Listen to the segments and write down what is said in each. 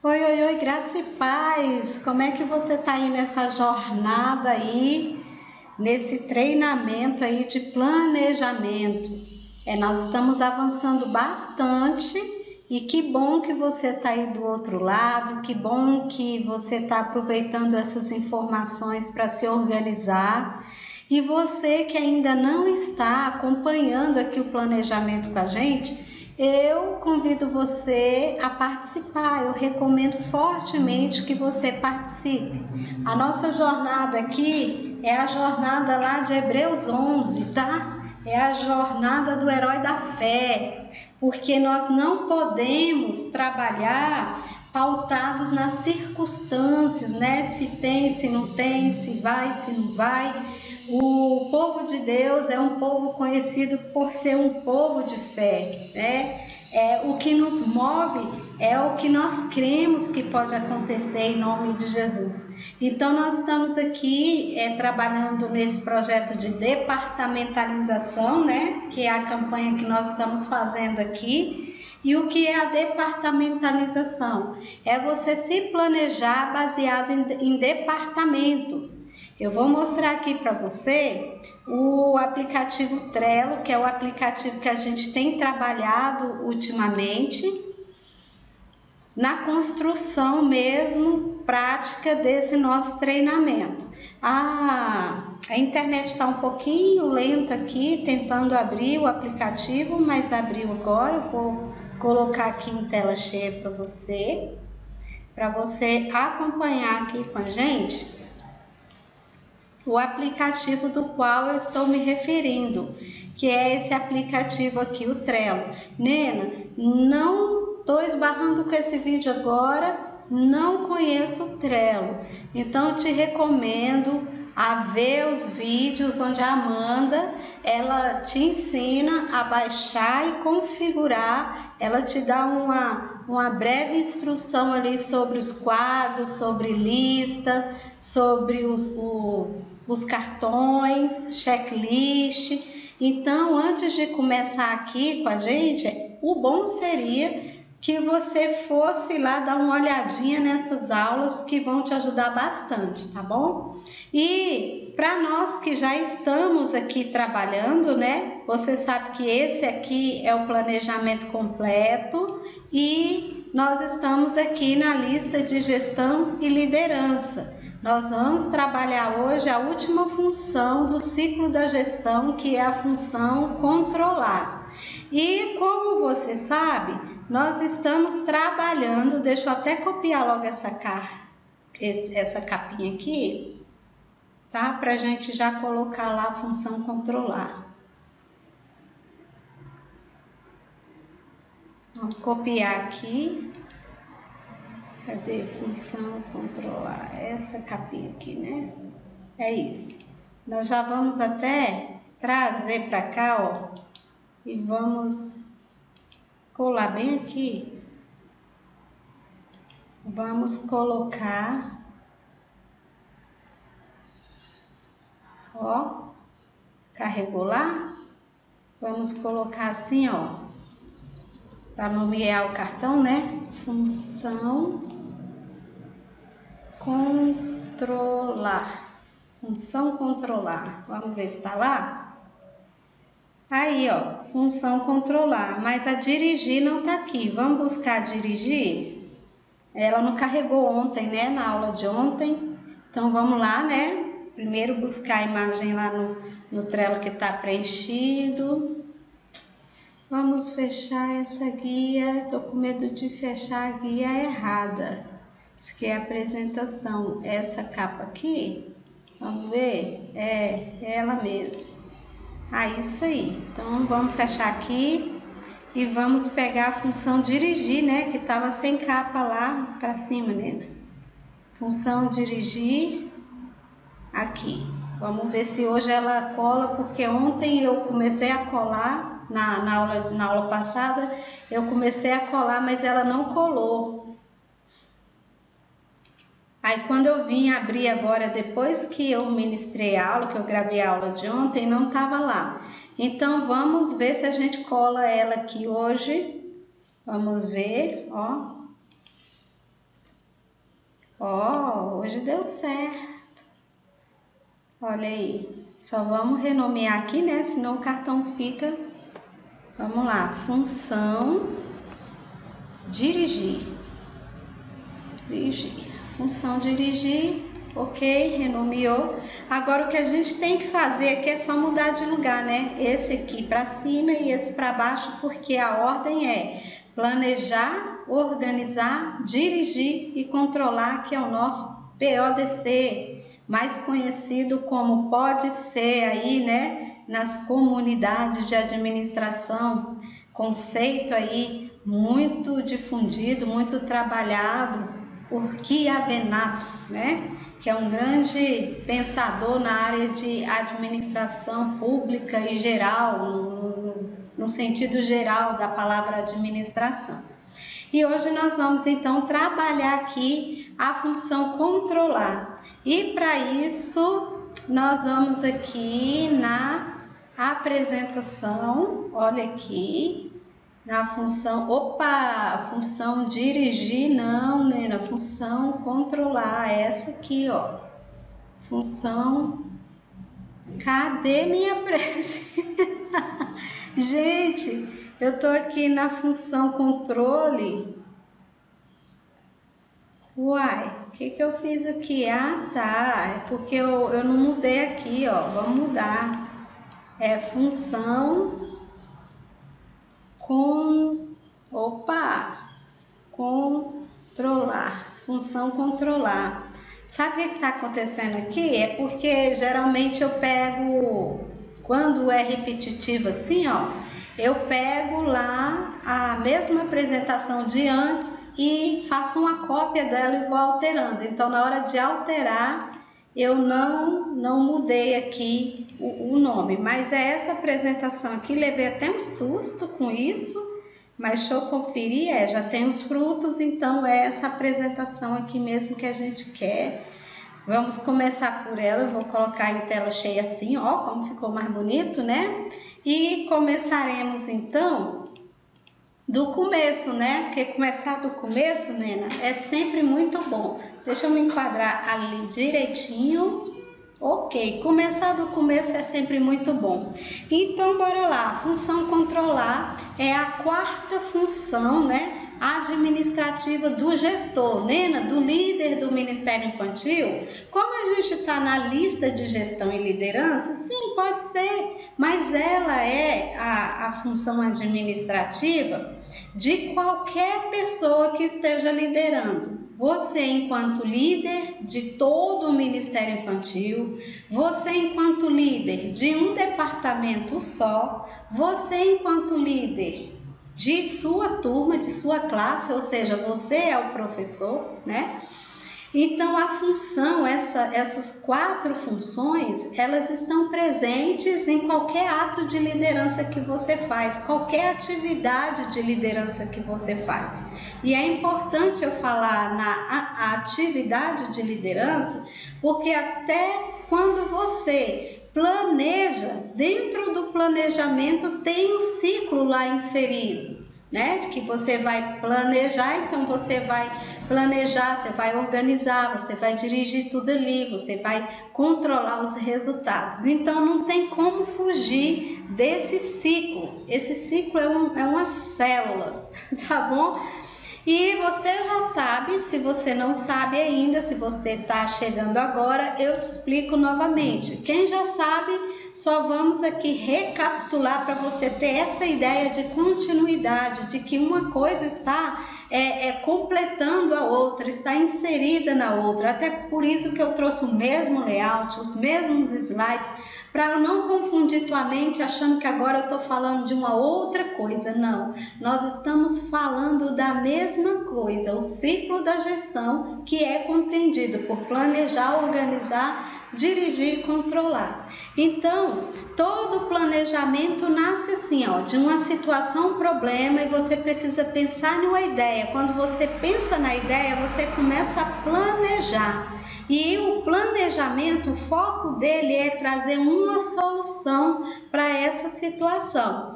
Oi, oi, oi, graça e paz! Como é que você tá aí nessa jornada aí, nesse treinamento aí de planejamento? Nós estamos avançando bastante e que bom que você tá aí do outro lado, que bom que você tá aproveitando essas informações para se organizar. E você que ainda não está acompanhando aqui o planejamento com a gente, eu convido você a participar, eu recomendo fortemente que você participe. A nossa jornada aqui é a jornada lá de Hebreus 11, tá? É a jornada do herói da fé, porque nós não podemos trabalhar pautados nas circunstâncias, né? Se tem, se não tem, se vai, se não vai. O povo de Deus é um povo conhecido por ser um povo de fé, né? O que nos move é o que nós cremos que pode acontecer em nome de Jesus. Então nós estamos aqui trabalhando nesse projeto de departamentalização, né? Que é a campanha que nós estamos fazendo aqui. E o que é a departamentalização? É você se planejar baseado em departamentos. Eu vou mostrar aqui para você o aplicativo Trello, que é o aplicativo que a gente tem trabalhado ultimamente na construção mesmo prática desse nosso treinamento. A internet está um pouquinho lenta aqui, tentando abrir o aplicativo, mas abriu agora. Eu vou colocar aqui em tela cheia para você acompanhar aqui com a gente o aplicativo do qual eu estou me referindo, que é esse aplicativo aqui, o Trello. Nena, não estou esbarrando com esse vídeo agora, não conheço o Trello, então eu te recomendo a ver os vídeos onde a Amanda, ela te ensina a baixar e configurar, ela te dá uma breve instrução ali sobre os quadros, sobre lista, sobre os cartões, checklist. Então, antes de começar aqui com a gente, o bom seria que você fosse lá dar uma olhadinha nessas aulas que vão te ajudar bastante, tá bom? E para nós que já estamos aqui trabalhando, né? Você sabe que esse aqui é o planejamento completo e nós estamos aqui na lista de gestão e liderança. Nós vamos trabalhar hoje a última função do ciclo da gestão, que é a função controlar. E como você sabe, nós estamos trabalhando, deixa eu até copiar logo essa capinha aqui, tá? Pra gente já colocar lá a função controlar. Vamos copiar aqui. Cadê? Função controlar. Essa capinha aqui, né? É isso. Nós já vamos até trazer para cá, ó. E vamos colar bem aqui. Vamos colocar, ó, carregou lá. Vamos colocar assim, ó, para nomear o cartão, né? Função controlar. Função controlar. Vamos ver se tá lá? Aí, ó, função controlar. Mas a dirigir não tá aqui. Vamos buscar dirigir? Ela não carregou ontem, né? Na aula de ontem. Então, vamos lá, né? Primeiro buscar a imagem lá no Trello que tá preenchido. Vamos fechar essa guia. Tô com medo de fechar a guia errada. Isso aqui é a apresentação. Essa capa aqui, vamos ver? É ela mesma. Ah, isso aí. Então, vamos fechar aqui e vamos pegar a função dirigir, né? Que estava sem capa lá para cima, né? Função dirigir aqui. Vamos ver se hoje ela cola, porque ontem eu comecei a colar, na aula passada, eu comecei a colar, mas ela não colou. Aí quando eu vim abrir agora, depois que eu ministrei a aula, que eu gravei a aula de ontem, não estava lá. Então vamos ver se a gente cola ela aqui hoje. Vamos ver, ó. Ó, hoje deu certo. Olha aí. Só vamos renomear aqui, né? Senão o cartão fica... Vamos lá. Função dirigir. Dirigir. Função dirigir. Ok, renomeou. Agora o que a gente tem que fazer aqui é só mudar de lugar, né? Esse aqui para cima e esse para baixo, porque a ordem é planejar, organizar, dirigir e controlar, que é o nosso PODC, mais conhecido como pode ser aí, né? Nas comunidades de administração, conceito aí muito difundido, muito trabalhado por Chiavenato, né? Que é um grande pensador na área de administração pública e geral, no sentido geral da palavra administração. E hoje nós vamos então trabalhar aqui a função controlar. E para isso nós vamos aqui na apresentação, olha aqui, na função, função dirigir, não, Nena, função controlar, essa aqui, ó, função, cadê minha presença? Gente, eu tô aqui na função controle, uai, o que eu fiz aqui? Ah, tá, é porque eu não mudei aqui, ó, vamos mudar, é função controlar, função controlar. Sabe o que está acontecendo aqui? É porque geralmente eu pego, quando é repetitivo assim, ó, eu pego lá a mesma apresentação de antes e faço uma cópia dela e vou alterando. Então, na hora de alterar, eu não mudei aqui o nome, mas é essa apresentação aqui, levei até um susto com isso, mas deixa eu conferir, já tem os frutos, então é essa apresentação aqui mesmo que a gente quer. Vamos começar por ela, eu vou colocar em tela cheia assim, ó, como ficou mais bonito, né? E começaremos então do começo, né? Porque começar do começo, Nena, é sempre muito bom. Deixa eu me enquadrar ali direitinho. Ok, começar do começo é sempre muito bom. Então, bora lá. Função controlar é a quarta função, né? Administrativa do gestor, Nena, do líder do Ministério Infantil. Como a gente está na lista de gestão e liderança, sim, pode ser, mas ela é a função administrativa de qualquer pessoa que esteja liderando. Você, enquanto líder de todo o Ministério Infantil, você, enquanto líder de um departamento só, você, enquanto líder de sua turma, de sua classe, ou seja, você é o professor, né? Então, a função, essas quatro funções, elas estão presentes em qualquer ato de liderança que você faz, qualquer atividade de liderança que você faz. E é importante eu falar na atividade de liderança, porque até quando você planeja, dentro do planejamento tem um ciclo lá inserido, né? Que você vai planejar, então você vai planejar, você vai organizar, você vai dirigir tudo ali, você vai controlar os resultados. Então não tem como fugir desse ciclo. Esse ciclo é uma célula, tá bom? E você já sabe, se você não sabe ainda, se você está chegando agora, eu te explico novamente. Quem já sabe, só vamos aqui recapitular para você ter essa ideia de continuidade, de que uma coisa está completando a outra, está inserida na outra. Até por isso que eu trouxe o mesmo layout, os mesmos slides, para não confundir tua mente achando que agora eu estou falando de uma outra coisa. Não, nós estamos falando da mesma coisa, o ciclo da gestão, que é compreendido por planejar, organizar, dirigir e controlar. Então, todo planejamento nasce assim, ó, de uma situação, um problema, e você precisa pensar numa ideia. Quando você pensa na ideia, você começa a planejar. E o planejamento, o foco dele é trazer uma solução para essa situação.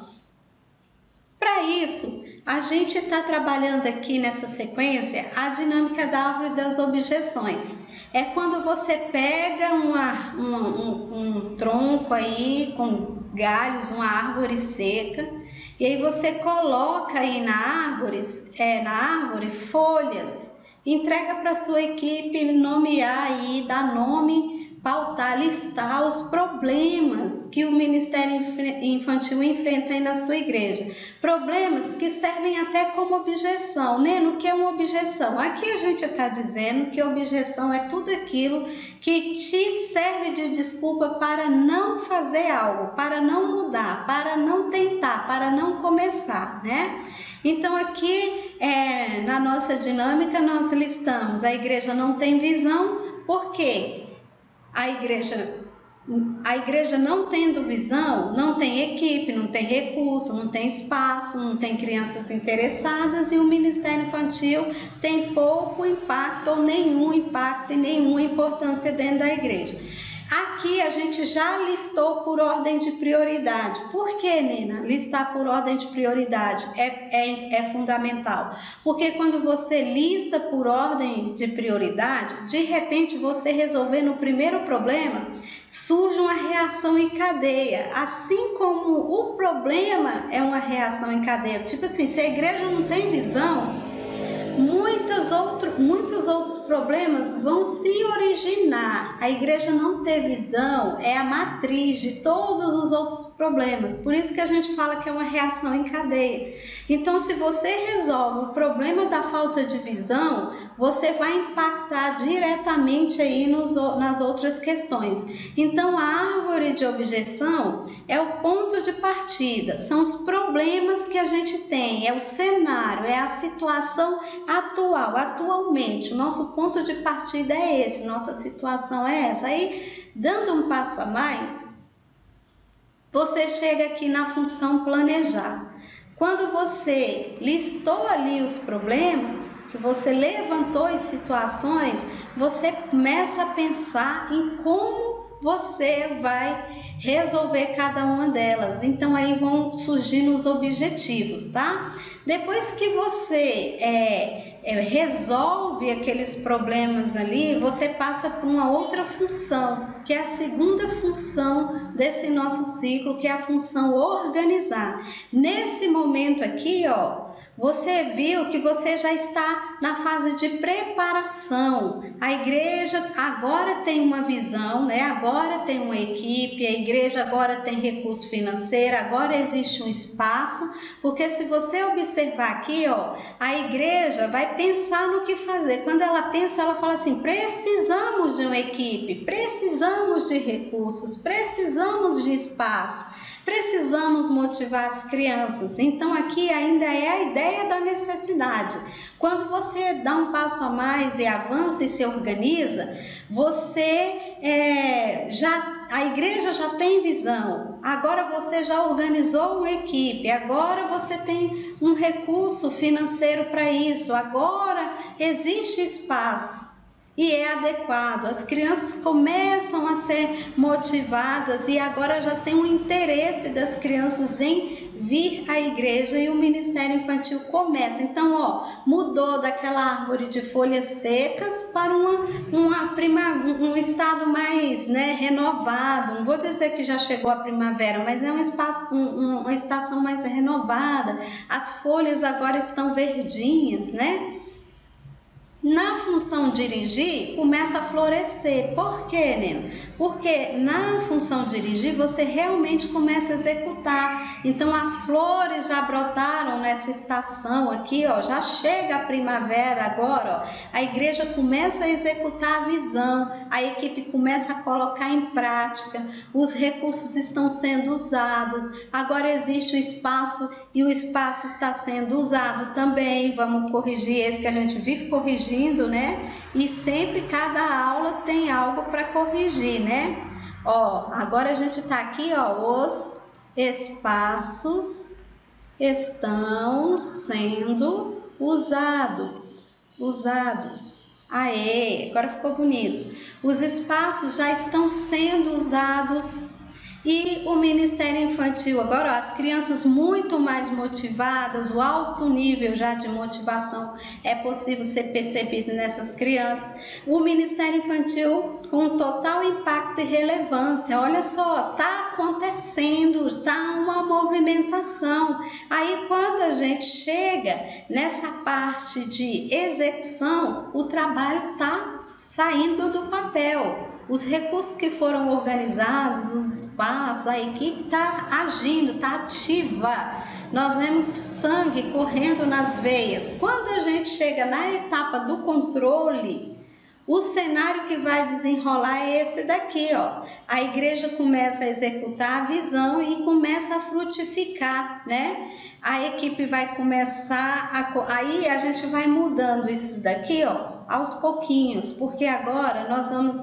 Para isso, A gente está trabalhando aqui nessa sequência a dinâmica da árvore das objeções. É quando você pega um tronco aí com galhos, uma árvore seca, e aí você coloca aí na árvore folhas, entrega para sua equipe nomear aí, dar nome, pautar, listar os problemas que o Ministério Infantil enfrenta aí na sua igreja. Problemas que servem até como objeção, né? No que é uma objeção? Aqui a gente está dizendo que objeção é tudo aquilo que te serve de desculpa para não fazer algo, para não mudar, para não tentar, para não começar, né? Então aqui na nossa dinâmica nós listamos: a igreja não tem visão, por quê? A igreja não tendo visão, não tem equipe, não tem recurso, não tem espaço, não tem crianças interessadas, e o Ministério Infantil tem pouco impacto ou nenhum impacto e nenhuma importância dentro da igreja. Aqui a gente já listou por ordem de prioridade. Por que, Nina? Listar por ordem de prioridade é fundamental. Porque quando você lista por ordem de prioridade, de repente você resolver no primeiro problema, surge uma reação em cadeia. Assim como o problema é uma reação em cadeia. Tipo assim, se a igreja não tem visão, muitos outros problemas vão se originar. A igreja não ter visão é a matriz de todos os outros problemas. Por isso que a gente fala que é uma reação em cadeia. Então, se você resolve o problema da falta de visão, você vai impactar diretamente aí nas outras questões. Então, a árvore de objeção é o ponto de partida, são os problemas que a gente tem, é o cenário, é a situação atualmente, o nosso ponto de partida é esse, nossa situação é essa. Aí, dando um passo a mais, você chega aqui na função planejar. Quando você listou ali os problemas, que você levantou as situações, você começa a pensar em como você vai resolver cada uma delas. Então aí vão surgindo os objetivos, tá? Depois que você resolve aqueles problemas ali, você passa por uma outra função, que é a segunda função desse nosso ciclo, que é a função organizar. Nesse momento aqui, ó, você viu que você já está na fase de preparação. A igreja agora tem uma visão, né? Agora tem uma equipe, a igreja agora tem recurso financeiro, agora existe um espaço, porque se você observar aqui, ó, a igreja vai pensar no que fazer. Quando ela pensa, ela fala assim: precisamos de uma equipe, precisamos de recursos, precisamos de espaço. Precisamos motivar as crianças. Então aqui ainda é a ideia da necessidade. Quando você dá um passo a mais e avança e se organiza, a igreja já tem visão. Agora você já organizou uma equipe. Agora você tem um recurso financeiro para isso. Agora existe espaço. E é adequado, as crianças começam a ser motivadas e agora já tem um interesse das crianças em vir à igreja e o Ministério Infantil começa. Então, ó, mudou daquela árvore de folhas secas para um estado mais, né, renovado. Não vou dizer que já chegou a primavera, mas é uma estação mais renovada. As folhas agora estão verdinhas, né? Na função dirigir, começa a florescer. Por quê, Nena? Porque na função dirigir, você realmente começa a executar. Então, as flores já brotaram nessa estação aqui, ó. Já chega a primavera agora, ó. A igreja começa a executar a visão. A equipe começa a colocar em prática. Os recursos estão sendo usados. Agora existe o espaço e o espaço está sendo usado também. Vamos corrigir esse que a gente vive corrigindo, né? E sempre cada aula tem algo para corrigir, né? Ó, agora a gente tá aqui, ó, os espaços estão sendo usados. Aê, agora ficou bonito. Os espaços já estão sendo usados. E o Ministério Infantil, agora ó, as crianças muito mais motivadas, o alto nível já de motivação é possível ser percebido nessas crianças. O Ministério Infantil com total impacto e relevância, olha só, está acontecendo, está uma movimentação. Aí quando a gente chega nessa parte de execução, o trabalho está saindo do papel. Os recursos que foram organizados, os espaços, a equipe está agindo, está ativa. Nós vemos sangue correndo nas veias. Quando a gente chega na etapa do controle, o cenário que vai desenrolar é esse daqui, ó. A igreja começa a executar a visão e começa a frutificar, né? A equipe vai começar aí a gente vai mudando isso daqui, ó, aos pouquinhos, porque agora nós vamos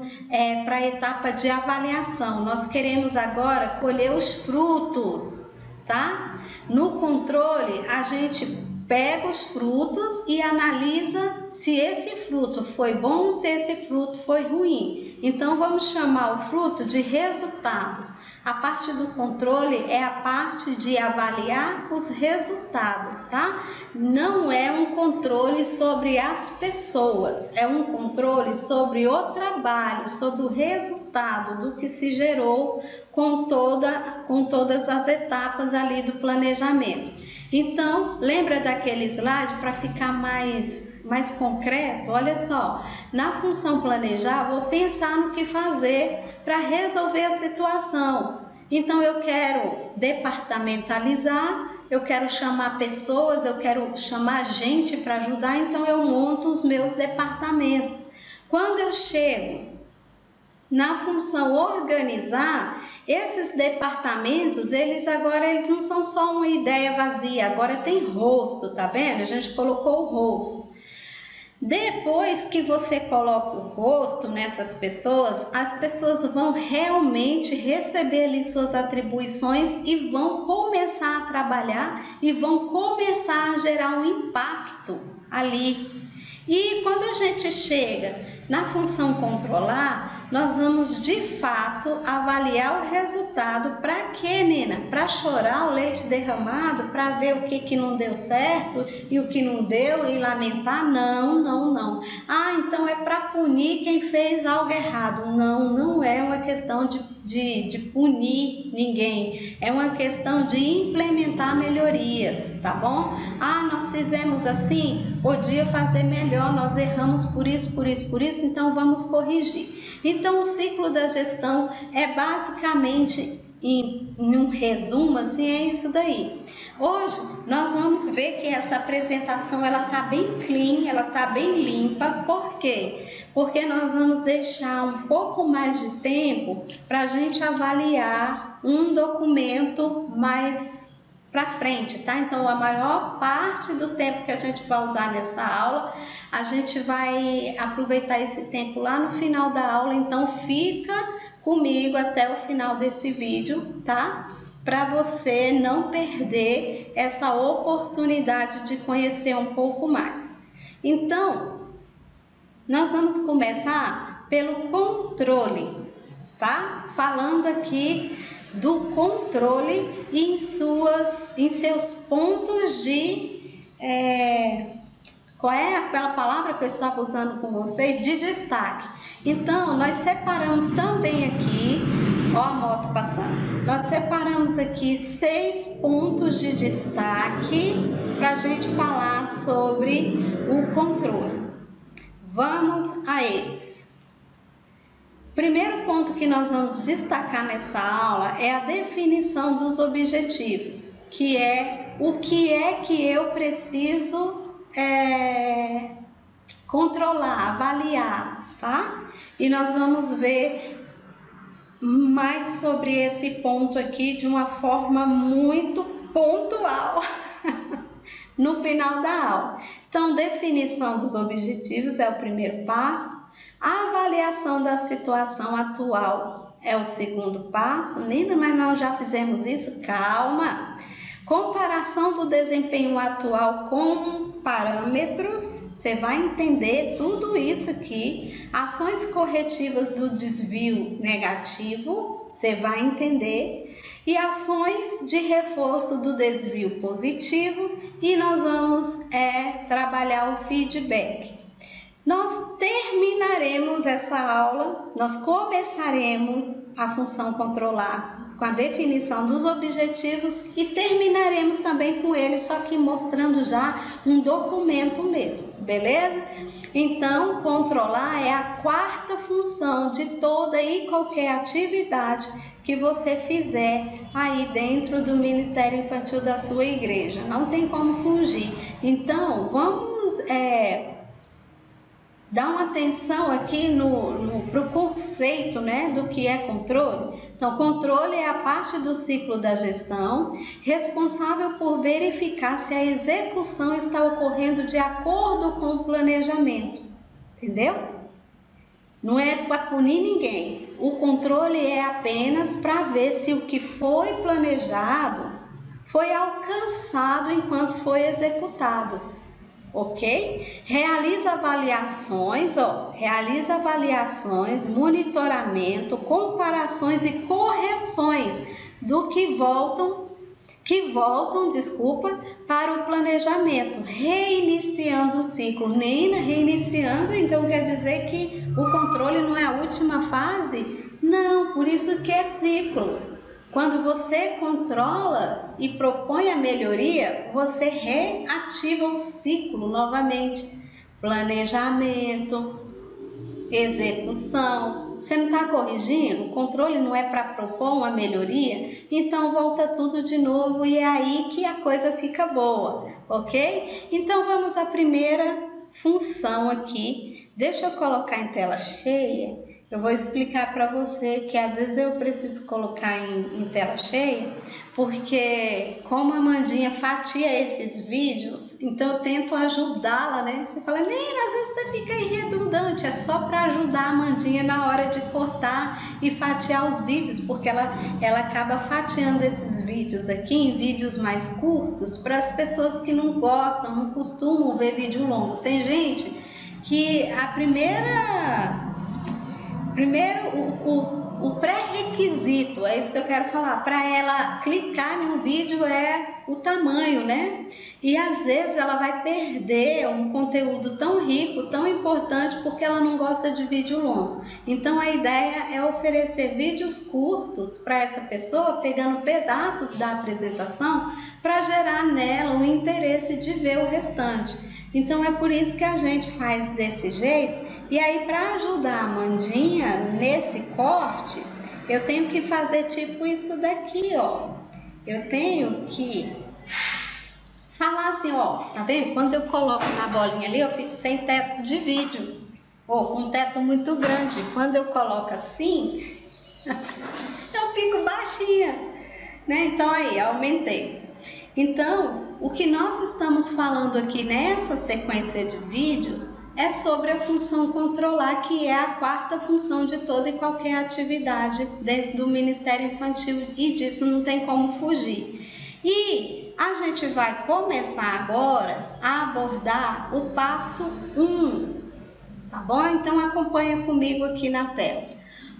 para a etapa de avaliação. Nós queremos agora colher os frutos, tá? No controle, a gente pega os frutos e analisa se esse fruto foi bom ou se esse fruto foi ruim. Então vamos chamar o fruto de resultados. A parte do controle é a parte de avaliar os resultados, tá? Não é um controle sobre as pessoas, é um controle sobre o trabalho, sobre o resultado do que se gerou com todas as etapas ali do planejamento. Então, lembra daquele slide para ficar mais concreto? Olha só, na função planejar, vou pensar no que fazer para resolver a situação. Então, eu quero departamentalizar, eu quero chamar pessoas, eu quero chamar gente para ajudar, então eu monto os meus departamentos. Quando eu chego na função organizar, esses departamentos, eles não são só uma ideia vazia, agora tem rosto, tá vendo? A gente colocou o rosto. Depois que você coloca o rosto nessas pessoas, as pessoas vão realmente receber ali suas atribuições e vão começar a trabalhar e vão começar a gerar um impacto ali. E quando a gente chega na função controlar, nós vamos de fato avaliar o resultado. Para quê, Nina? Para chorar o leite derramado, para ver o que não deu certo e o que não deu e lamentar? Não, não, não. Ah, então é para punir quem fez algo errado. Não, não é uma questão de punir ninguém. É uma questão de implementar melhorias, tá bom? Ah, nós fizemos assim, podia fazer melhor, nós erramos por isso, então vamos corrigir. Então, o ciclo da gestão é basicamente, em um resumo, assim, é isso daí. Hoje, nós vamos ver que essa apresentação, ela tá bem clean, ela tá bem limpa. Por quê? Porque nós vamos deixar um pouco mais de tempo para a gente avaliar um documento mais para frente, tá? Então, a maior parte do tempo que a gente vai usar nessa aula, a gente vai aproveitar esse tempo lá no final da aula. Então, fica comigo até o final desse vídeo, tá? Para você não perder essa oportunidade de conhecer um pouco mais. Então, nós vamos começar pelo controle, tá? Falando aqui do controle em seus pontos de... qual é aquela palavra que eu estava usando com vocês? De destaque. Então, nós separamos também aqui, ó a moto passando, nós separamos aqui 6 pontos de destaque para a gente falar sobre o controle. Vamos a eles. Primeiro ponto que nós vamos destacar nessa aula é a definição dos objetivos, que é o que é que eu preciso controlar, avaliar, tá? E nós vamos ver mais sobre esse ponto aqui de uma forma muito pontual no final da aula. Então, definição dos objetivos é o primeiro passo. A avaliação da situação atual é o segundo passo. Nina, mas nós já fizemos isso? Calma! Comparação do desempenho atual com parâmetros, você vai entender tudo isso aqui. Ações corretivas do desvio negativo, Você vai entender. E ações de reforço do desvio positivo, e nós vamos trabalhar o feedback. Nós terminaremos essa aula, nós começaremos a função controlar com a definição dos objetivos e terminaremos também com ele, só que mostrando já um documento mesmo, beleza? Então, controlar é a quarta função de toda e qualquer atividade que você fizer aí dentro do Ministério Infantil da sua igreja. Não tem como fugir. Então, vamos dar uma atenção aqui pro conceito, né, do que é controle. Então, controle é a parte do ciclo da gestão responsável por verificar se a execução está ocorrendo de acordo com o planejamento. Entendeu? Não é para punir ninguém. O controle é apenas para ver se o que foi planejado foi alcançado enquanto foi executado. Ok? Realiza avaliações, monitoramento, comparações e correções do que voltam, para o planejamento, reiniciando o ciclo. Reiniciando, então quer dizer que o controle não é a última fase? Não, por isso que é ciclo. Quando você controla e propõe a melhoria, você reativa o ciclo novamente. Planejamento, execução. Você não está corrigindo? O controle não é para propor uma melhoria? Então volta tudo de novo e é aí que a coisa fica boa, ok? Então vamos à primeira função aqui. Deixa eu colocar em tela cheia. Eu vou explicar para você que às vezes eu preciso colocar em tela cheia, porque como a Amandinha fatia esses vídeos, então eu tento ajudá-la, né? Você fala, Nena, às vezes você fica aí redundante, é só para ajudar a Amandinha na hora de cortar e fatiar os vídeos, porque ela acaba fatiando esses vídeos aqui em vídeos mais curtos para as pessoas que não gostam, não costumam ver vídeo longo. Tem gente que o pré-requisito, é isso que eu quero falar, para ela clicar em um vídeo é o tamanho, né? E às vezes ela vai perder um conteúdo tão rico, tão importante, porque ela não gosta de vídeo longo. Então a ideia é oferecer vídeos curtos para essa pessoa, pegando pedaços da apresentação, para gerar nela o interesse de ver o restante. Então é por isso que a gente faz desse jeito. E aí, para ajudar a Amandinha nesse corte, eu tenho que fazer tipo isso daqui, ó. Eu tenho que falar assim, ó, tá vendo? Quando eu coloco na bolinha ali, eu fico sem teto de vídeo, ou um teto muito grande. Quando eu coloco assim, eu fico baixinha, né? Então aí, aumentei. Então, o que nós estamos falando aqui nessa sequência de vídeos é sobre a função controlar, que é a quarta função de toda e qualquer atividade dentro do Ministério Infantil, e disso não tem como fugir. E a gente vai começar agora a abordar o passo 1, tá bom? Então acompanha comigo aqui na tela.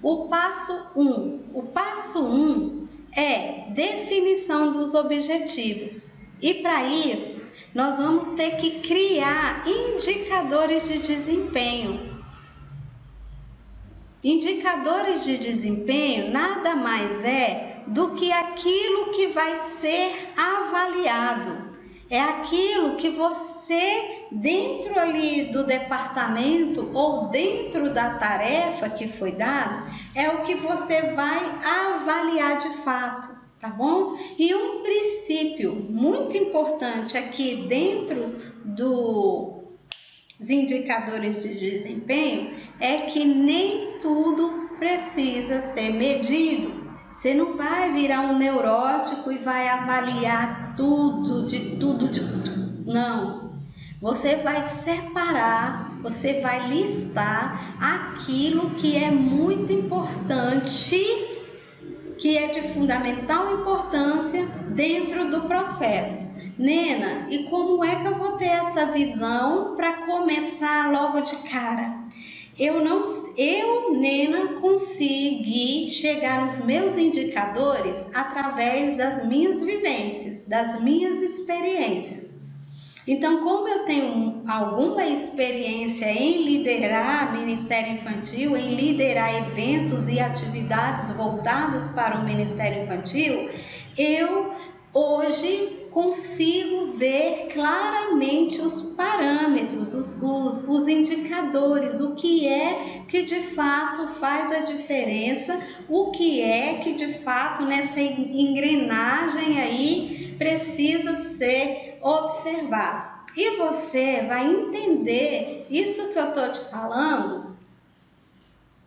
O passo 1 é definição dos objetivos. E para isso, nós vamos ter que criar indicadores de desempenho. Indicadores de desempenho nada mais é do que aquilo que vai ser avaliado. É aquilo que você, dentro ali do departamento ou dentro da tarefa que foi dada, é o que você vai avaliar de fato. Tá bom? E um princípio muito importante aqui dentro dos indicadores de desempenho é que nem tudo precisa ser medido. Você não vai virar um neurótico e vai avaliar tudo. Não. Você vai separar, você vai listar aquilo que é muito importante, que é de fundamental importância dentro do processo. Nena, e como é que eu vou ter essa visão para começar logo de cara? eu, Nena, consegui chegar nos meus indicadores através das minhas vivências, das minhas experiências. Então, como eu tenho alguma experiência em liderar Ministério Infantil, em liderar eventos e atividades voltadas para o Ministério Infantil, eu hoje consigo ver claramente os parâmetros, os indicadores, o que é que de fato faz a diferença, o que é que de fato nessa engrenagem aí precisa ser observado. E você vai entender isso que eu estou te falando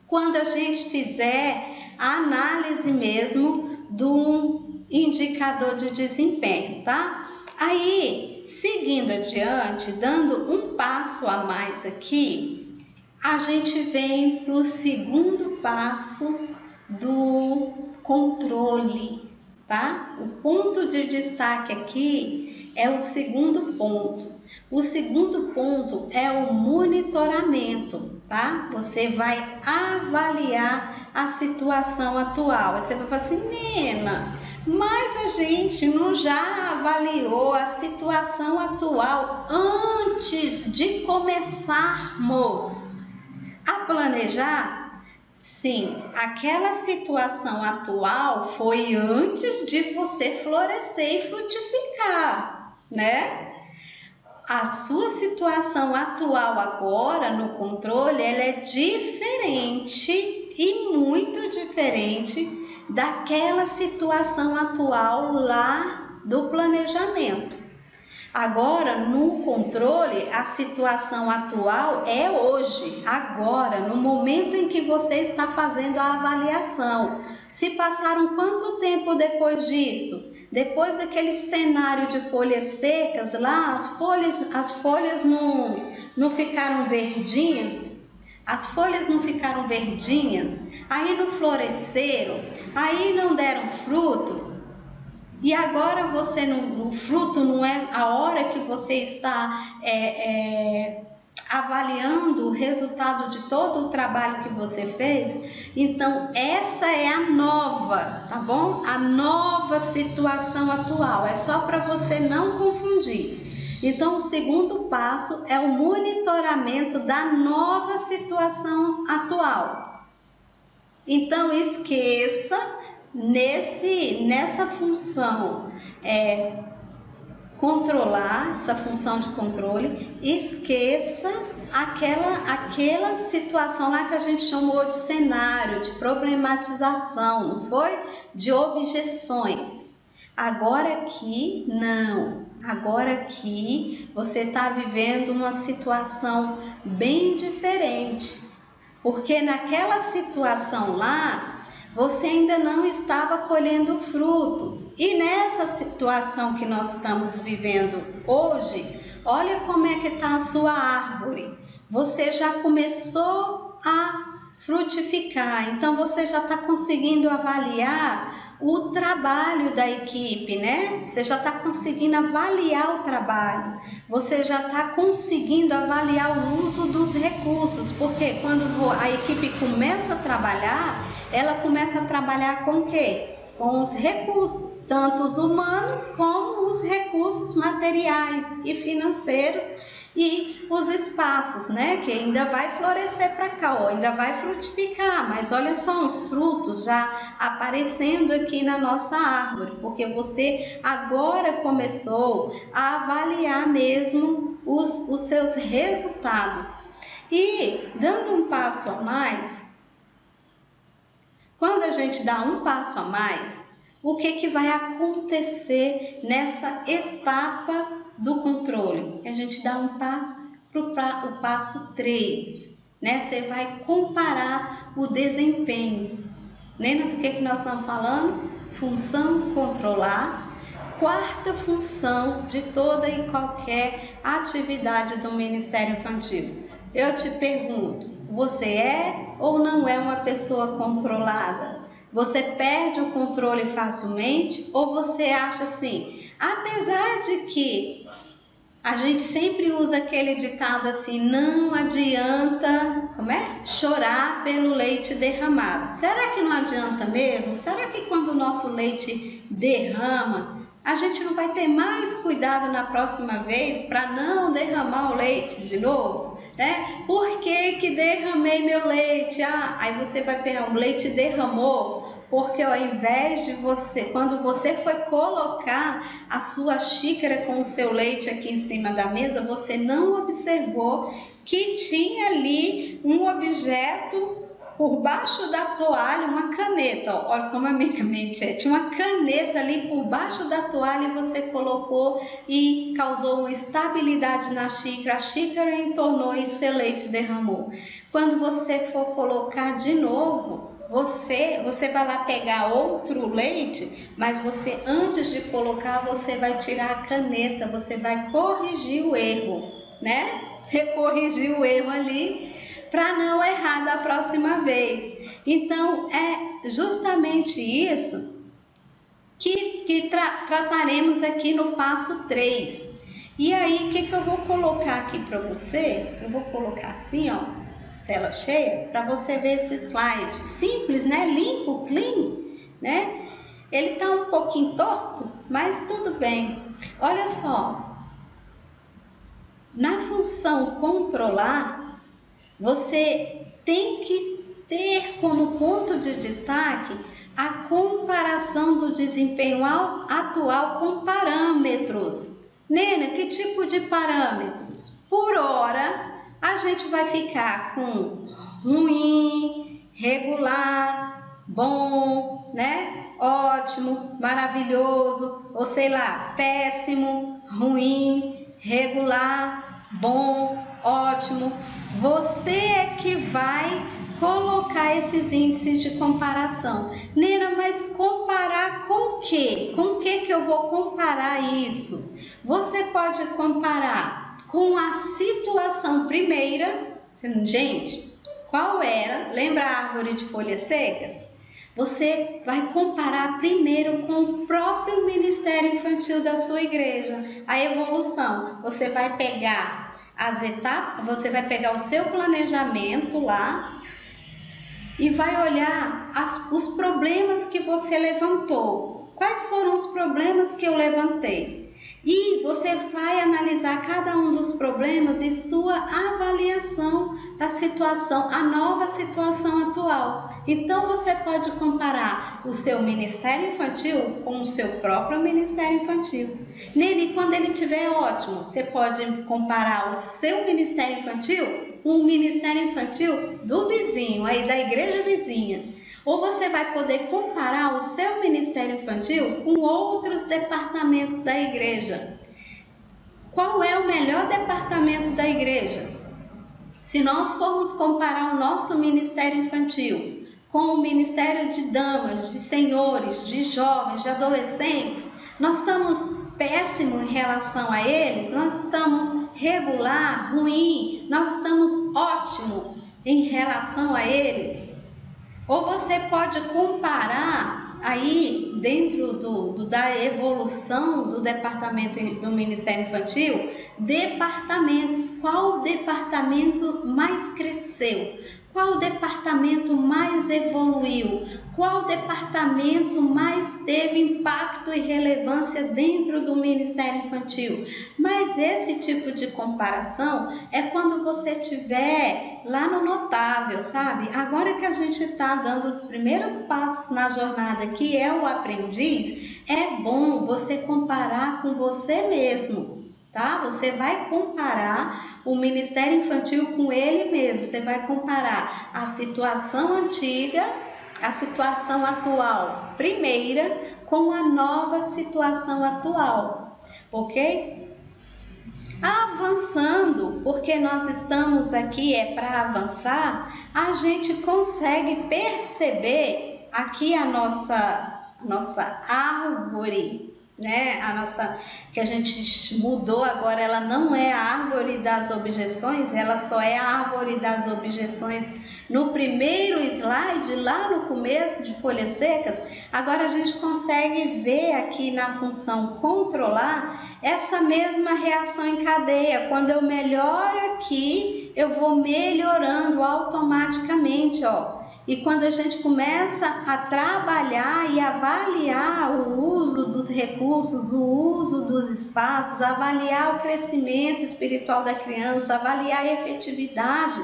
quando a gente fizer a análise mesmo do indicador de desempenho, tá? Aí, seguindo adiante, dando um passo a mais aqui, a gente vem para o segundo passo do controle, tá? O ponto de destaque aqui é o segundo ponto. O segundo ponto é o monitoramento, tá? Você vai avaliar a situação atual. Aí você vai falar assim, Nena, mas a gente não já avaliou a situação atual antes de começarmos a planejar? Sim, aquela situação atual foi antes de você florescer e frutificar, né? A sua situação atual agora no controle, ela é diferente e muito diferente daquela situação atual lá do planejamento. Agora, no controle, a situação atual é hoje, agora, no momento em que você está fazendo a avaliação. Se passaram quanto tempo depois disso? Depois daquele cenário de folhas secas, lá as folhas não ficaram verdinhas, as folhas não ficaram verdinhas, aí não floresceram, aí não deram frutos. E agora você o fruto não é a hora que você está avaliando o resultado de todo o trabalho que você fez. Então essa é a nova, tá bom? A nova situação atual, é só para você não confundir. Então o segundo passo é o monitoramento da nova situação atual. Então esqueça nessa função controlar, essa função de controle, esqueça aquela situação lá que a gente chamou de cenário, de problematização, não foi? De objeções. Agora aqui, não. Agora aqui você está vivendo uma situação bem diferente. Porque naquela situação lá, você ainda não estava colhendo frutos. E nessa situação que nós estamos vivendo hoje, olha como é que está a sua árvore. Você já começou a frutificar, então você já está conseguindo avaliar o trabalho da equipe, né? Você já está conseguindo avaliar o trabalho, você já está conseguindo avaliar o uso dos recursos, porque quando a equipe começa a trabalhar, ela começa a trabalhar com o quê? Com os recursos, tanto os humanos como os recursos materiais e financeiros e os espaços, né? Que ainda vai florescer para cá, ou ainda vai frutificar, mas olha só os frutos já aparecendo aqui na nossa árvore, porque você agora começou a avaliar mesmo os seus resultados. E dando um passo a mais, quando a gente dá um passo a mais, o que vai acontecer nessa etapa do controle? A gente dá um passo para o passo 3, né? Você vai comparar o desempenho. Lembra do que nós estamos falando? Função controlar. Quarta função de toda e qualquer atividade do Ministério Infantil. Eu te pergunto, você é ou não é uma pessoa controlada? Você perde o controle facilmente ou você acha assim, apesar de que A gente sempre usa aquele ditado assim, não adianta, chorar pelo leite derramado. Será que não adianta mesmo? Será que quando o nosso leite derrama, a gente não vai ter mais cuidado na próxima vez para não derramar o leite de novo? Né? Por que derramei meu leite? Aí você vai pegar, o leite derramou. Porque ao invés de você, quando você foi colocar a sua xícara com o seu leite aqui em cima da mesa, você não observou que tinha ali um objeto por baixo da toalha, uma caneta. Olha como a minha mente é. Tinha uma caneta ali por baixo da toalha e você colocou e causou uma instabilidade na xícara. A xícara entornou e o seu leite derramou. Quando você for colocar de novo, você vai lá pegar outro leite, mas você, antes de colocar, você vai tirar a caneta, você vai corrigir o erro, né? Você corrigiu o erro ali para não errar da próxima vez. Então, é justamente isso que trataremos aqui no passo 3. E aí, o que eu vou colocar aqui para você? Eu vou colocar assim, ó, tela cheia, para você ver esse slide simples, né? Limpo, clean, né? Ele tá um pouquinho torto, mas tudo bem. Olha só, na função controlar, você tem que ter como ponto de destaque a comparação do desempenho atual com parâmetros. Nena, que tipo de parâmetros? Por hora, a gente vai ficar com ruim, regular, bom, né? Ótimo, maravilhoso, ou sei lá, péssimo, ruim, regular, bom, ótimo. Você é que vai colocar esses índices de comparação. Nena, mas comparar com o quê? Com o que eu vou comparar isso? Você pode comparar com a situação primeira. Gente, qual era? Lembra a árvore de folhas secas? Você vai comparar primeiro com o próprio ministério infantil da sua igreja, a evolução. Você vai pegar as etapas, você vai pegar o seu planejamento lá e vai olhar os problemas que você levantou. Quais foram os problemas que eu levantei? E você vai analisar cada um dos problemas e sua avaliação da situação, a nova situação atual. Então você pode comparar o seu ministério infantil com o seu próprio ministério infantil. Nele, quando ele estiver ótimo, você pode comparar o seu ministério infantil com o ministério infantil do vizinho, aí da igreja vizinha. Ou você vai poder comparar o seu ministério infantil com outros departamentos da igreja. Qual é o melhor departamento da igreja? Se nós formos comparar o nosso ministério infantil com o ministério de damas, de senhores, de jovens, de adolescentes, nós estamos péssimo em relação a eles, nós estamos regular, ruim, nós estamos ótimo em relação a eles. Ou você pode comparar aí dentro da evolução do departamento do Ministério Infantil, departamentos, qual departamento mais cresceu? Qual departamento mais evoluiu? Qual departamento mais teve impacto e relevância dentro do Ministério Infantil? Mas esse tipo de comparação é quando você estiver lá no notável, sabe? Agora que a gente está dando os primeiros passos na jornada, que é o aprendiz, é bom você comparar com você mesmo. Tá? Você vai comparar o Ministério Infantil com ele mesmo. Você vai comparar a situação antiga, a situação atual primeira, com a nova situação atual, ok? Avançando, porque nós estamos aqui para avançar, a gente consegue perceber aqui a nossa árvore né? A nossa, que a gente mudou agora, ela não é a árvore das objeções, ela só é a árvore das objeções no primeiro slide, lá no começo de folhas secas. Agora a gente consegue ver aqui na função controlar essa mesma reação em cadeia. Quando eu melhoro aqui, eu vou melhorando automaticamente, ó. E quando a gente começa a trabalhar e avaliar o uso dos recursos, o uso dos espaços, avaliar o crescimento espiritual da criança, avaliar a efetividade,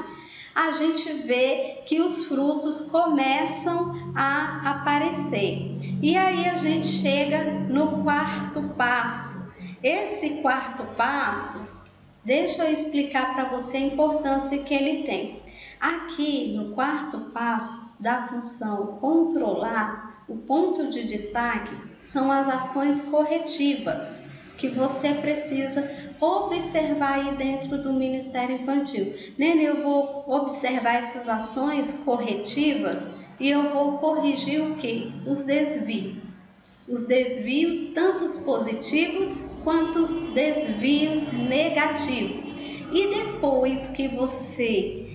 a gente vê que os frutos começam a aparecer. E aí a gente chega no quarto passo. Esse quarto passo, deixa eu explicar para você a importância que ele tem. Aqui no quarto passo da função controlar, o ponto de destaque são as ações corretivas que você precisa observar aí dentro do Ministério Infantil. Nene, eu vou observar essas ações corretivas e eu vou corrigir o quê? Os desvios. Os desvios, tanto os positivos quanto os desvios negativos. E depois que você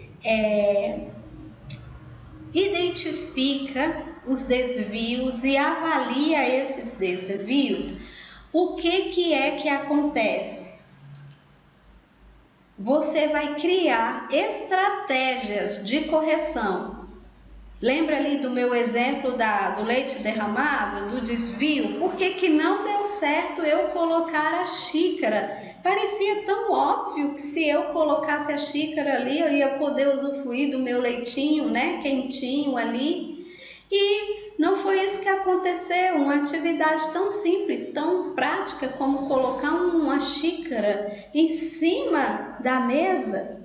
identifica os desvios e avalia esses desvios, o que é que acontece? Você vai criar estratégias de correção. Lembra ali do meu exemplo do leite derramado, do desvio? Por que não deu certo eu colocar a xícara? Parecia tão óbvio que se eu colocasse a xícara ali, eu ia poder usufruir do meu leitinho, né, quentinho ali. E não foi isso que aconteceu. Uma atividade tão simples, tão prática como colocar uma xícara em cima da mesa,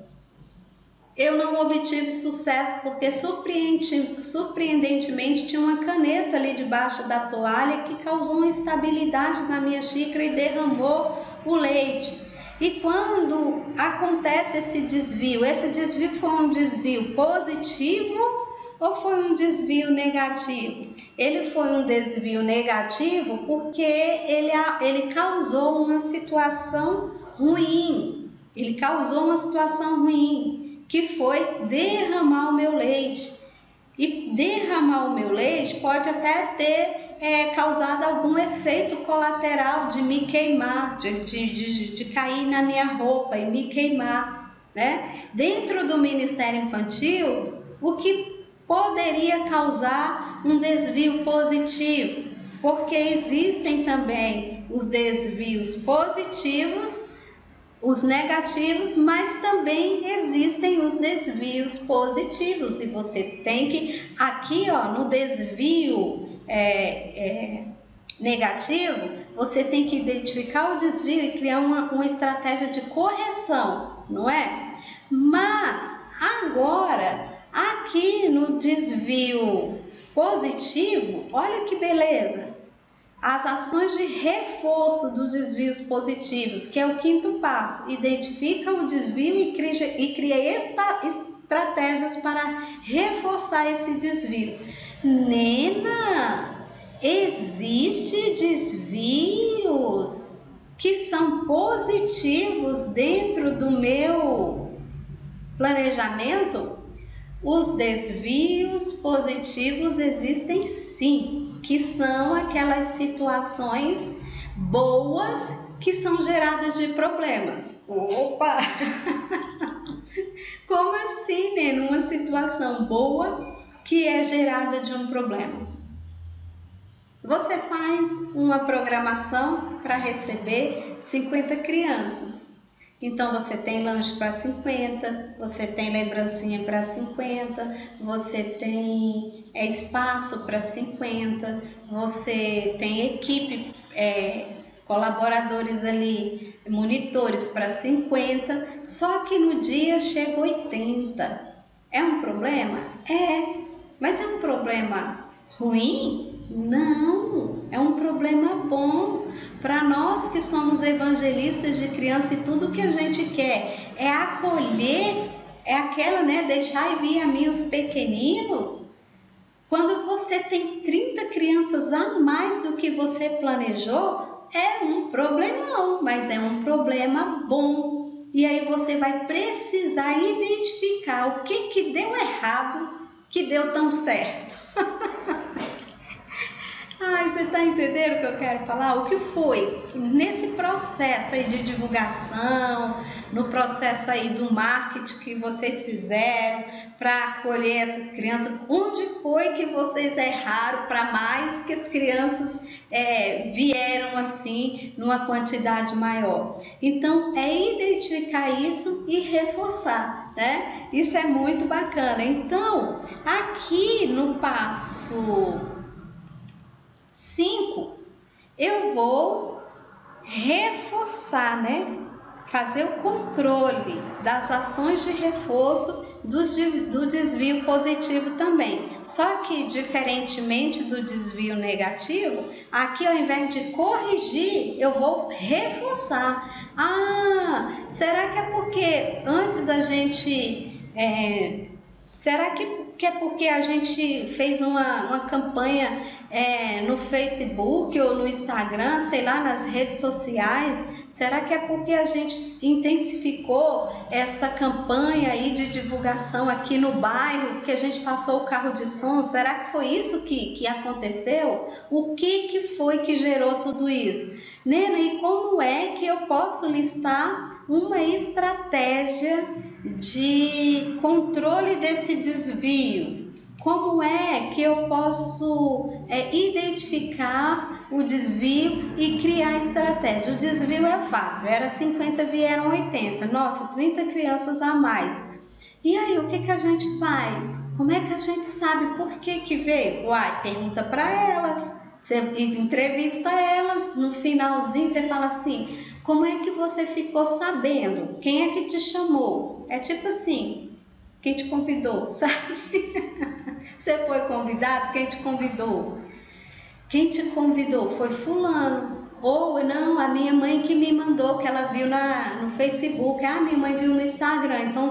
eu não obtive sucesso porque surpreendentemente tinha uma caneta ali debaixo da toalha que causou uma instabilidade na minha xícara e derramou o leite. E quando acontece esse desvio foi um desvio positivo ou foi um desvio negativo? Ele foi um desvio negativo porque ele causou uma situação ruim. Ele causou uma situação ruim, que foi derramar o meu leite. E derramar o meu leite pode até ter causado algum efeito colateral de me queimar, de cair na minha roupa e me queimar, né? Dentro do Ministério Infantil, o que poderia causar um desvio positivo? Porque existem também os desvios positivos, os negativos, mas também existem os desvios positivos. E você tem que, aqui ó, no desvio negativo, você tem que identificar o desvio e criar uma estratégia de correção, não é? Mas agora, aqui no desvio positivo, olha que beleza! As ações de reforço dos desvios positivos, que é o quinto passo, identifica o desvio e cria estratégias para reforçar esse desvio. Nena, existe desvios que são positivos dentro do meu planejamento? Os desvios positivos existem sim, que são aquelas situações boas que são geradas de problemas. Opa! Como assim, né? Numa situação boa que é gerada de um problema. Você faz uma programação para receber 50 crianças. Então você tem lanche para 50, você tem lembrancinha para 50, você tem espaço para 50, você tem equipe, colaboradores ali, monitores para 50, só que no dia chega 80. É um problema? É, mas é um problema ruim? Não, é um problema bom. Para nós que somos evangelistas de criança e tudo que a gente quer é acolher, é aquela, né, deixar e vir a mim os pequeninos. Quando você tem 30 crianças a mais do que você planejou, é um problemão, mas é um problema bom. E aí você vai precisar identificar o que deu errado, que deu tão certo. Ai, você está entendendo o que eu quero falar? O que foi nesse processo aí de divulgação, no processo aí do marketing que vocês fizeram para acolher essas crianças? Onde foi que vocês erraram para mais que as crianças vieram assim numa quantidade maior? Então, é identificar isso e reforçar, né? Isso é muito bacana. Então, aqui no passo 5, eu vou reforçar, né? Fazer o controle das ações de reforço do desvio positivo também. Só que, diferentemente do desvio negativo, aqui ao invés de corrigir, eu vou reforçar. Ah, será que é porque antes a gente... será que é porque a gente fez uma campanha no Facebook ou no Instagram, sei lá, nas redes sociais? Será que é porque a gente intensificou essa campanha aí de divulgação aqui no bairro, que a gente passou o carro de som? Será que foi isso que aconteceu? O que foi que gerou tudo isso? Nena, e como é que eu posso listar uma estratégia de controle desse desvio? Como é que eu posso identificar o desvio e criar estratégia? O desvio é fácil, era 50, vieram 80, nossa, 30 crianças a mais. E aí, o que a gente faz? Como é que a gente sabe por que veio? Uai, pergunta para elas, você entrevista elas, no finalzinho você fala assim: como é que você ficou sabendo? Quem é que te chamou? É tipo assim, quem te convidou, sabe? Você foi convidado? Quem te convidou? Quem te convidou? Foi fulano. Ou não, a minha mãe que me mandou, que ela viu no Facebook. Ah, minha mãe viu no Instagram. Então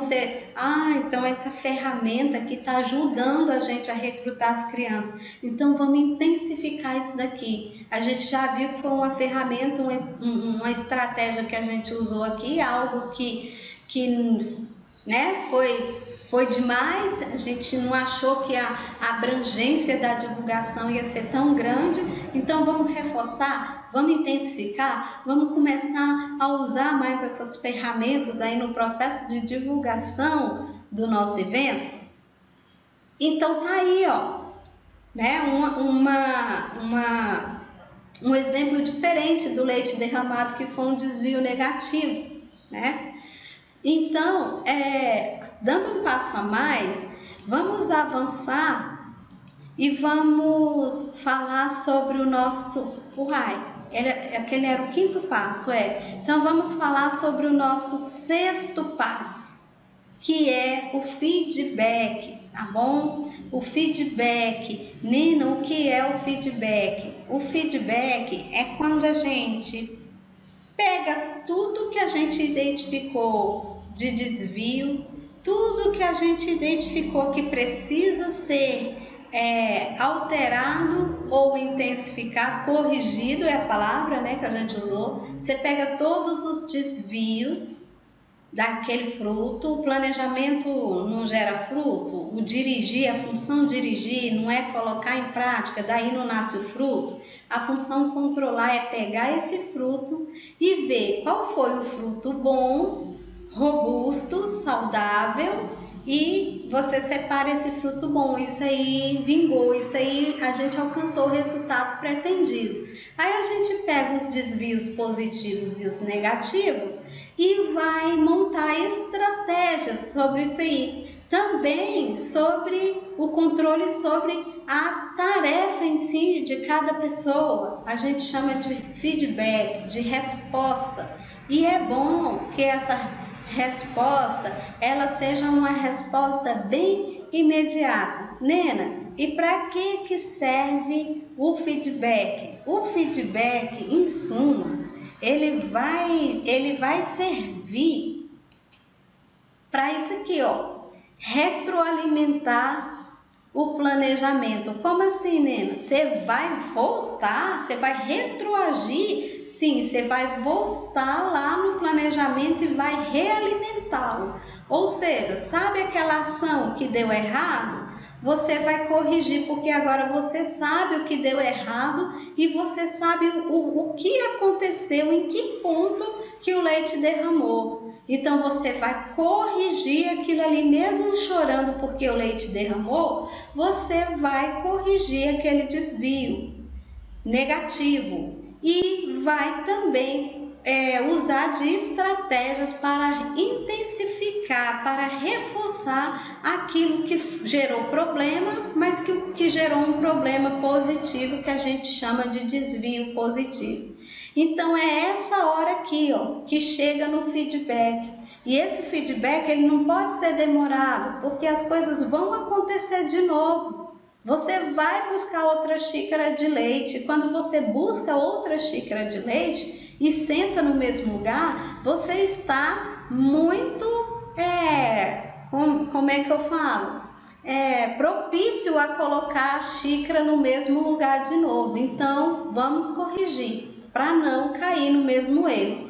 então essa ferramenta aqui está ajudando a gente a recrutar as crianças. Então vamos intensificar isso daqui. A gente já viu que foi uma ferramenta, uma estratégia que a gente usou aqui, algo que né, foi demais, a gente não achou que a abrangência da divulgação ia ser tão grande, então vamos reforçar, vamos intensificar, vamos começar a usar mais essas ferramentas aí no processo de divulgação do nosso evento. Então tá aí, ó, né, um exemplo diferente do leite derramado, que foi um desvio negativo, né? Então, dando um passo a mais, vamos avançar e vamos falar sobre o nosso... aquele era o quinto passo, Então, vamos falar sobre o nosso sexto passo, que é o feedback, tá bom? O feedback. Nina, o que é o feedback? O feedback é quando a gente pega tudo que a gente identificou de desvio, tudo que a gente identificou que precisa ser alterado ou intensificado, corrigido é a palavra, né, que a gente usou. Você pega todos os desvios daquele fruto. O planejamento não gera fruto, o dirigir, a função dirigir não é colocar em prática, daí não nasce o fruto. A função controlar é pegar esse fruto e ver qual foi o fruto bom, robusto, saudável, e você separa esse fruto bom. Isso aí vingou, isso aí a gente alcançou o resultado pretendido. Aí a gente pega os desvios positivos e os negativos e vai montar estratégias sobre isso aí. Também sobre o controle sobre a tarefa em si de cada pessoa. A gente chama de feedback, de resposta. E é bom que essa resposta ela seja uma resposta bem imediata. Nena, e para que serve o feedback? O feedback, em suma, ele vai servir para isso aqui, ó, retroalimentar o planejamento. Como assim, Nena? Você vai voltar? Você vai retroagir? Sim, você vai voltar lá no planejamento e vai realimentá-lo. Ou seja, sabe aquela ação que deu errado? Você vai corrigir, porque agora você sabe o que deu errado e você sabe o que aconteceu, em que ponto que o leite derramou. Então você vai corrigir aquilo ali, mesmo chorando porque o leite derramou, você vai corrigir aquele desvio negativo e vai também usar de estratégias para intensificar, para reforçar aquilo que gerou problema, mas que gerou um problema positivo que a gente chama de desvio positivo. Então é essa hora aqui, ó, que chega no feedback. E esse feedback ele não pode ser demorado, porque as coisas vão acontecer de novo. Você vai buscar outra xícara de leite. Quando você busca outra xícara de leite e senta no mesmo lugar, você está muito, como é que eu falo? Propício a colocar a xícara no mesmo lugar de novo. Então, vamos corrigir para não cair no mesmo erro.